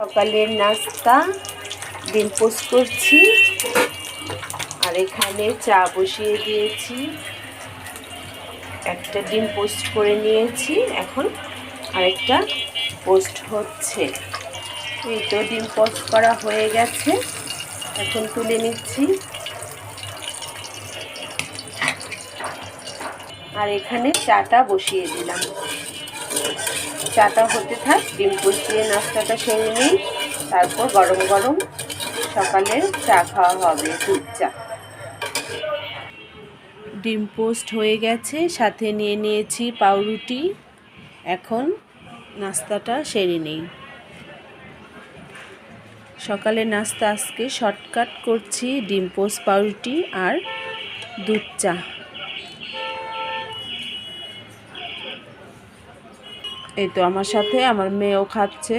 সকালের নাস্তা ডিম পোস্ট করছি, আর এখানে চা বসিয়ে দিয়েছি। একটা ডিম পোস্ট করে নিয়েছি, এখন আরেকটা পোস্ট হচ্ছে। এই তো ডিম পোস্ট করা হয়ে গেছে, এখন তুলে নিচ্ছি। আর এখানে চাটা বসিয়ে দিলাম, চাটা হতে থাক, ডিম পোস্ট দিয়ে নাস্তাটা সেরে নিই, তারপর গরম গরম সকালে চা খাওয়া হবে, দুধ চা। ডিম পোস্ট হয়ে গেছে, সাথে নিয়ে নিয়েছি পাউরুটি। এখন নাস্তাটা সেরে নিই। সকালে নাস্তা আজকে শর্টকাট করছি, ডিম পোস্ট, পাউরুটি আর দুধ চা। এই তো আমার সাথে আমার মেয়েও খাচ্ছে।